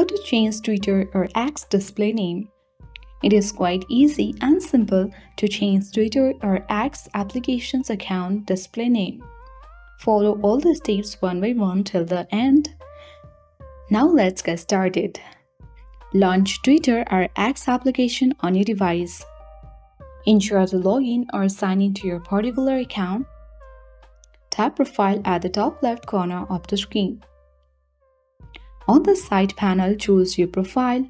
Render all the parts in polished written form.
How to change Twitter or X display name. It is quite easy and simple to change Twitter or X application's account display name. Follow all the steps one by one till the end. Now let's get started. Launch Twitter or X application on your device. Ensure to log in or sign into your particular account. Tap Profile at the top left corner of the screen. On the side panel, choose your profile.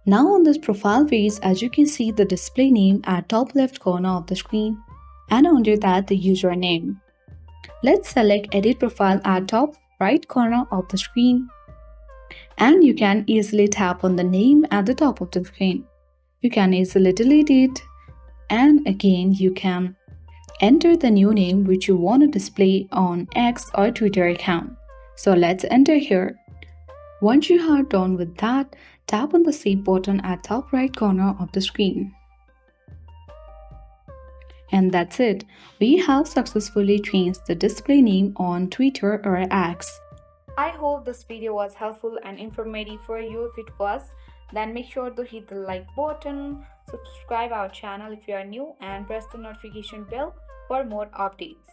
Now on this profile page, as you can see the display name at top left corner of the screen and under that the username. Let's select Edit Profile at top right corner of the screen and you can easily tap on the name at the top of the screen. You can easily delete it and again you can enter the new name which you want to display on X or Twitter account. So let's enter here. Once you are done with that, tap on the save button at top right corner of the screen. And that's it. We have successfully changed the display name on Twitter or X. I hope this video was helpful and informative for you. If it was, then make sure to hit the like button, subscribe our channel if you are new and press the notification bell for more updates.